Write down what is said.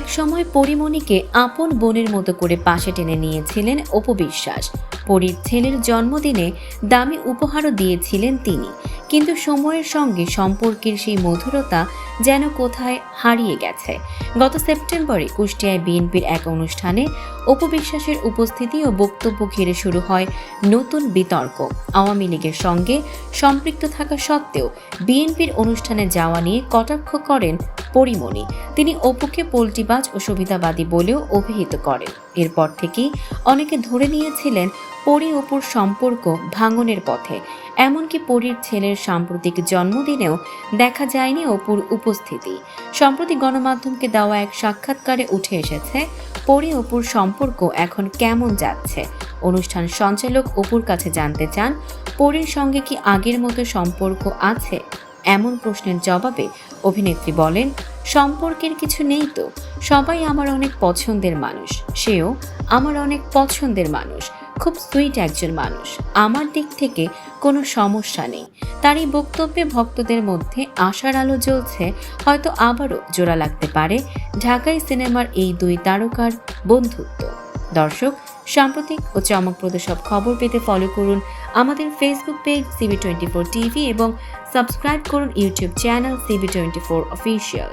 একসময় পরিমণিকে আপন বোনের মতো করে পাশে টেনে নিয়েছিলেন অপু বিশ্বাস। পরীর ছেলের জন্মদিনে দামি উপহারও দিয়েছিলেন তিনি। কিন্তু সময়ের সঙ্গে সম্পর্কের সেই মধুরতা যেন কোথায় হারিয়ে গেছে। গত সেপ্টেম্বরে কুষ্টিয়ায় বিএনপির এক অনুষ্ঠানে অপু বিশ্বাসের উপস্থিতি ও বক্তব্য ঘিরে শুরু হয় নতুন বিতর্ক। আওয়ামী লীগের সঙ্গে সম্পৃক্ত থাকা সত্ত্বেও বিএনপির অনুষ্ঠানে যাওয়া নিয়ে কটাক্ষ করেন পরিমণি। তিনি অপুকে পোল্টিবাজ ও সুবিধাবাদী বলেও অভিহিত করেন। এরপর থেকেই অনেকে ধরে নিয়েছিলেন পরি অপুর সম্পর্ক ভাঙনের পথে। এমনকি পরীর ছেলের সাম্প্রতিক জন্মদিনেও দেখা যায়নি অপুর উপস্থিতি। সম্প্রতি গণমাধ্যমকে দেওয়া এক সাক্ষাৎকারে উঠে এসেছে পরি অপুর সম্পর্ক এখন কেমন যাচ্ছে। অনুষ্ঠান সঞ্চালক অপুর কাছে জানতে চান পরীর সঙ্গে কি আগের মতো সম্পর্ক আছে। এমন প্রশ্নের জবাবে অভিনেত্রী বলেন, সম্পর্কের কিছু নেই তো, সবাই আমার অনেক পছন্দের মানুষ, সেও আমার অনেক পছন্দের মানুষ, খুব সুইট একজন মানুষ, আমার দিক থেকে কোনো সমস্যা নেই। তার এই বক্তব্যে ভক্তদের মধ্যে আশার আলো জ্বলছে, হয়তো আবারও জোড়া লাগতে পারে ঢাকাই সিনেমার এই দুই তারকার বন্ধুত্ব। দর্শক, সাম্প্রতিক ও চমকপ্রদ সব খবর পেতে ফলো করুন আমাদের ফেসবুক পেজ CB24 টিভি এবং সাবস্ক্রাইব করুন ইউটিউব চ্যানেল CB24 অফিসিয়াল।